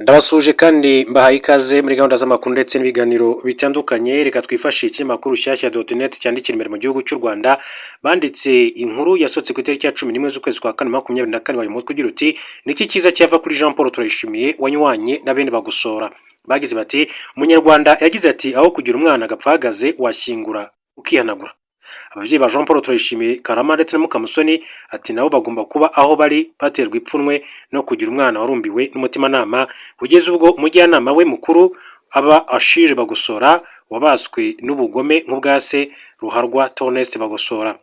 Ndabasuje kandi mbahaye ikaze muri gahunda z'amakuru ndetse n'ibiganiro bitandukanye. Reka twifashishe ikinyamakuru Rushyashya.net cyandikira imbere mu gihugu cy'u Rwanda. Banditse inkuru yasohotse ku itariki ya 11 z'ukwezi kwa kane 2024, bari mutwe ugira uti niki cyiza cyava kuri Jean Paul Turayishimiye wanywanye na bene bagosora. Bagize bati umunyarwanda yagize ati aho kugira umwana agapfagaze washyingura ukihanagura. Ababyeyi ba Jean Paul Turayishimiye Karama ndetse na Mukamusoni ati nabo bagomba kuba aho bari baterwa ipfunwe no kugira umwana warumbiwe n'umutimanama kugeza ubwo umujyanama we mukuru aba Ashire Bagosora wabaswe n'ubugome nk'ubwa se Ruharwa Toneste Bagosora.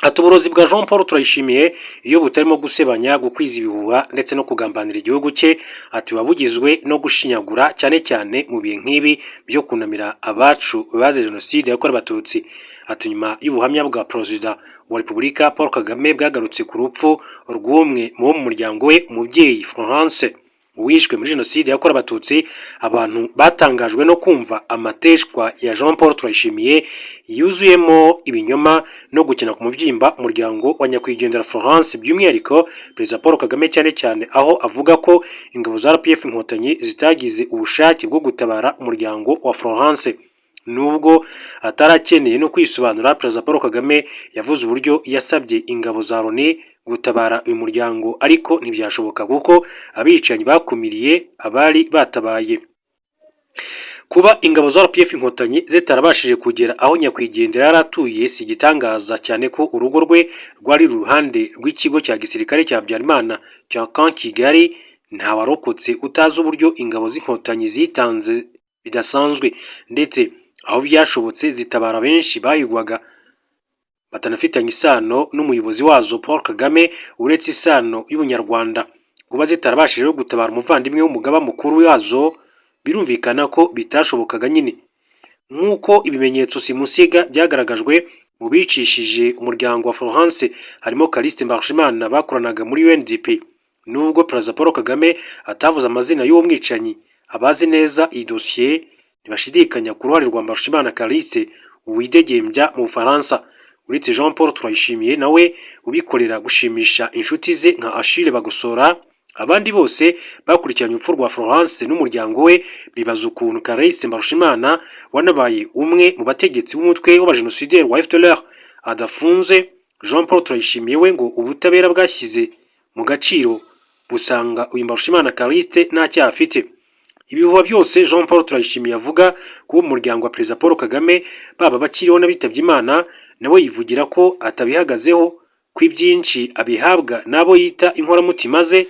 Ati uburozi bwa Jean Paul Turayishimiye iyo butarimo gusebanya, gukwiza ibihuha ndetse no kugambanira igihugu cye, ati wabugizwe no gushinyagura cyane cyane mu bihe nk'ibi byo kunamira abacu bazize jenoside yakorewe abatutsi. Ati nyuma y'ubuhamya bwa Perezida wa Repubulika Paul Kagame bwagarutse ku rupfu rw'umwe mu muryango we, umubyeyi Florence wishwe muri jenoside yakorewe abatutsi, abantu batangajwe no kumva amateshwa ya Jean Paul Turayishimiye yuzuyemo ibinyoma no gukina ku mubyimba umuryango wa nyakwigendera Florence, by'umwihariko Perezida Paul Kagame cyane cyane aho avuga ko ingabo za RPF Inkotanyi zitagize ubushake bwo gutabara umuryango wa Florence. Nubwo atarakeneye no kwisobanura, Perezida Paul Kagame yavuze uburyo yasabye ingabo za Loni gutabara uyu muryango, ariko ntibyashoboka kuko abicanyi bakumiriye abari batabaye. Kuba ingabo za RPF Inkotanyi zitarabashije kugera aho nyakwigendera yaratuye si igitangaza, cyane ko urugo rwe rwari ruhande rw'ikigo cya gisirikare cya Habyarimana cya Camp Kigali. Nta warokotse utazi uburyo ingabo z'Inkotanyi zitanze bidasanzwe, ndetse aho byashobotse zitabara benshi bahigwaga batanafitanye isano n'umuyobozi wazo Paul Kagame uretse isano y'ubunyarwanda. Kuba zitarabashije gutabara umuvandimwe w'umugaba mukuru wazo birumvikana ko bitashobokaga nyine, nk'uko ibimenyetso simusiga byagaragajwe mu bicishije umuryango wa Florence harimo Callixte Mbarushimana bakoranaga muri UNDP. Nubwo Perezida Paul Kagame atavuze amazina y'uwo mwicanyi, abazi neza iyi dosiye ntibashidikanya ku ruhare rwa Mbarushimana Callixte widegembya mu Bufaransa. Uretse Jean Paul Turayishimiye nawe ubikorera gushimisha inshuti ze nka Ashire Bagosora, abandi bose bakurikiranye urupfu rwa Florence n'umuryango we bibaza ukuntu Callixte Mbarushimana wanabaye umwe mu bategetsi b'umutwe w'abajenosideri wa FDLR adafunze. Jean Paul Turayishimiye we ngo ubutabera bwashyize mu gaciro busanga uyu Mbarushimana Callixte nta cyaha afite. Ibihuha byose Jean Paul Turayishimiye avuga ku muryango wa Perezida Paul Kagame baba bakiriho n'abitabye Imana, nawe yivugira ko atabihagazeho, ko ibyinshi abihabwa n'abo yita inkoramutima ze.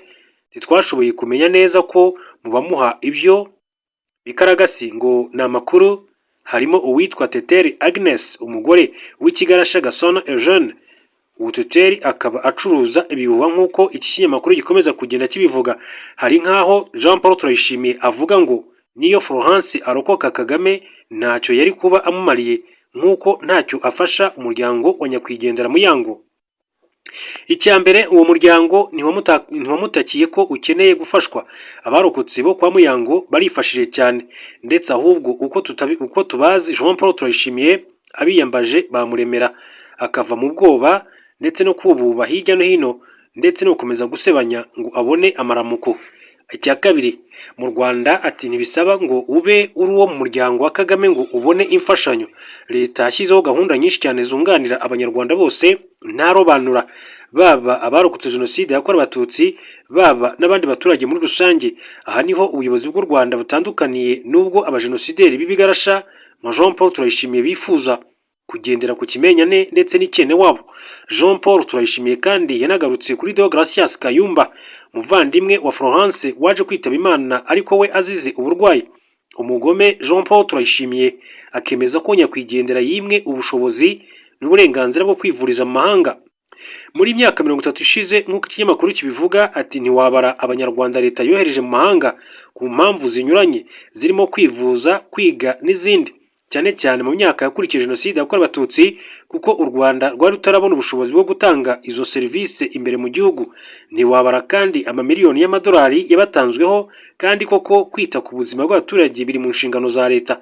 Ntitwashoboye kumenya neza ko mu bamuha ibyo bikaragasi ngo ni amakuru harimo uwitwa Teteri Agnes, umugore w'ikigarasha Gasana Eugene. Ubu Teteri akaba acuruza ibihuha nk'uko iki kinyamakuru gikomeza kugenda kibivuga. Hari nk'aho Jean Paul Turayishimiye avuga ngo niyo Florence arokoka Kagame ntacyo yari kuba amumariye, nk'uko ntacyo afasha umuryango wa nyakwigendera Muyango. Icya mbere, uwo muryango ntiwamutakiye ko ukeneye gufashwa. Abarokotse bo kwa Muyango barifashije cyane, ndetse ahubwo uko tubazi Jean Paul Turayishimiye abiyambaje bamuremera akava mu bwoba ndetse no kububa hirya no hino, ndetse no gukomeza gusebanya ngo abone amaramuko. Icya kabiri, mu Rwanda ati ntibisaba ngo ube uri uwo mu muryango wa Kagame ngo ubone imfashanyo. Leta yashyizeho gahunda nyinshi cyane zunganira abanyarwanda bose ntarobanura, baba abarokotse jenoside yakorewe abatutsi, baba n'abandi baturage muri rusange. Aha niho ubuyobozi bw'u Rwanda butandukaniye n'ubwo abajenosideri b'ibigarasha nka Jean Paul Turayishimiye bifuza kugendera ku kimenyane ndetse n'ikene wabo. Jean Paul Turayishimiye kandi yanagarutse kuri Deogratias Kayumba, muvandimwe wa Florence waje kwitaba Imana ariko we azize uburwayi. Umugome Jean Paul Turayishimiye akemeza ko nyakwigendera yimwe ubushobozi n'uburenganzira bwo kwivuriza mu mahanga. Muri imyaka 30 ishize, nk'uko ikinyamakuru kibivuga, ati ntiwabara abanyarwanda leta yohereje mu mahanga ku mpamvu zinyuranye zirimo kwivuza, kwiga n'izindi, cyane cyane mu myaka yakurikije jenoside yakorewe abatutsi, kuko u Rwanda rwari rutarabona ubushobozi bwo gutanga izo serivisi imbere mu gihugu. Ntiwabara kandi amamiliyoni y'amadolari yabatanzweho, kandi koko kwita ku buzima bw'abaturage biri mu nshingano za leta.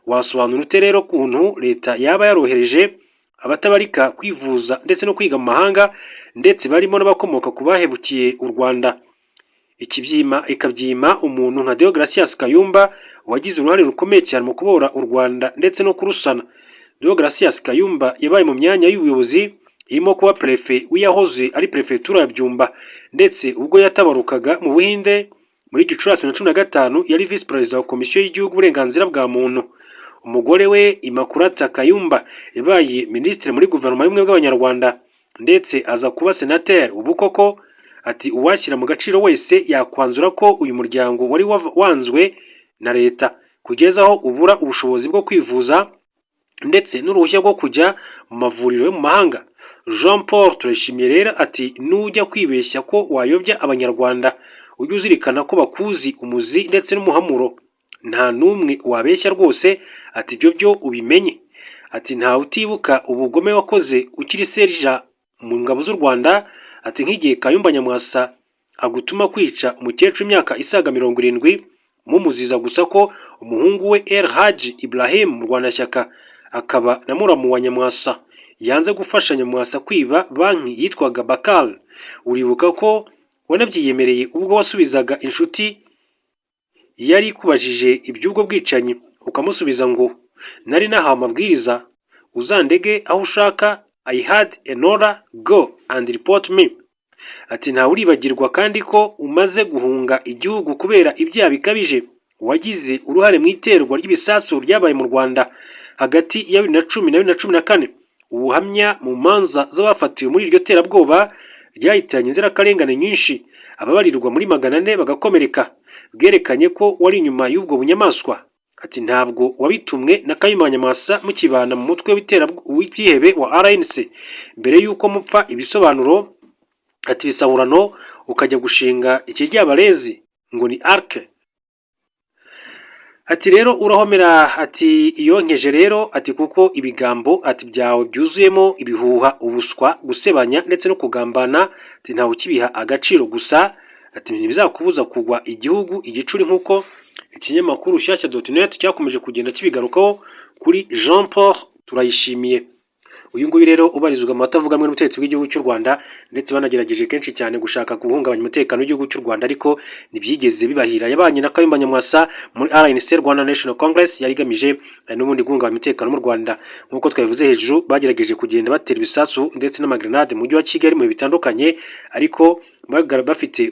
Wasobanura ute rero kuntu leta yaba yarohereje abatabarika kwivuza ndetse no kwiga mu mahanga, ndetse barimo n'abakomoka ku bahebukiye u Rwanda? ikabyima umuntu nka Deogratias Kayumba wagize uruhare rukomeye cyane mu kubohora u Rwanda ndetse no kurusana. Deogratias Kayumba yabaye mu myanya y'ubuyobozi irimo kuba prefe w'iyahoze ari prefetura ya Byumba, ndetse ubwo yatabarukaga mu Buhinde muri Gicurasi 2015 yari vice perezida wa komisiyo y'igihugu uburenganzira bwa muntu. Umugore we Immaculata Kayumba yabaye minisitiri muri guverinoma y'ubumwe bw'abanyarwanda ndetse aza kuba senateri. Ubu koko ati uwashyira mu gaciro wese yakwanzura ko uyu muryango wari wanzwe na leta kugeza aho ubura ubushobozi bwo kwivuza ndetse n'uruhushya rwo kujya mu mavuriro yo mu mahanga. Jean Paul Turayishimiye rero ati nujya kwibeshya ko wayobya abanyarwanda ujye uzirikana ko bakuzi umuzi ndetse n'umuhamuro, nta n'umwe wabeshya rwose, ati ibyo byo ubimenye. Ati ntawe utibuka ubugome wakoze ukiri serija mu ngabo z'u Rwanda, ati nk'igihe Kayumba Nyamwasa agutuma kwica umukecuru imyaka isaga 70 mumuziza gusa ko umuhungu we El Hadji Ibrahim Murwanashyaka akaba na muramu wa Nyamwasa yanze gufasha Nyamwasa kwiba banki yitwaga Bakal. Uribuka ko wanabyiyemereye ubwo wasubizaga inshuti yari kubajije iby'ubwo bwicanyi ukamusubiza ngo nari nahawe amabwiriza uzandege aho ushaka, I had an order, go and report me. Ati ntawe uribagirwa kandi ko umaze guhunga igihugu kubera ibyaha bikabije wagize uruhare mu iterwa ry'ibisasu ryabaye mu Rwanda hagati ya 2010 na 2014. Ubuhamya mu manza z'abafatiwe muri iryo terabwoba ryahitanye inzirakarengane nyinshi, ababarirwa muri 400 bagakomereka, bwerekanye ko wari inyuma y'ubwo bunyamaswa. Ati ntabwo wabitumwe na Kayumba Nyamwasa mukibana mu mutwe w'ibyihebe wa RNC mbere y'uko mupfa ibisobanuro. Ati bisahurano ukajya gushinga ikiryabarezi ngo ni arke. Ati rero urahomera, ati iyonkeje rero, ati kuko ibigambo ati byawe byuzuyemo ibihuha, ubuswa, gusebanya ndetse no kugambana, ati ntawe ukibiha agaciro gusa, ati ntibizakubuza kugwa igihugu igicuri nk'uko ikinyamakuru Shyashya.net cyakomeje kugenda kibigarukaho kuri Jean Paul Turayishimiye. Uyu nguyu rero ubarizwa mu batavuga hamwe n'ubutegetsi bw'igihugu cy'u Rwanda ndetse banagerageje kenshi cyane gushaka guhungabanya umutekano w'igihugu cy'u Rwanda, ariko ntibyigeze bibahira. Yabanye na Kayumba Nyamwasa muri RNC, Rwanda National Congress, yari igamije n'ubundi guhungabanya umutekano mu Rwanda. Nk'uko twabivuze hejuru, bagerageje kugenda batera ibisasu ndetse n'amagrenade mu mujyi wa Kigali mu bitandukanye, ariko bafite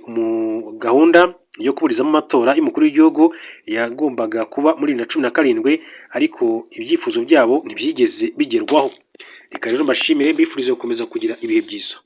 gahunda yo kuburizamo amatora y'umukuru w'igihugu yagombaga kuba muri 2017, ariko ibyifuzo byabo ntibyigeze bigerwaho. Reka rero mbashimire, mbifurize gukomeza kugira ibihe byiza.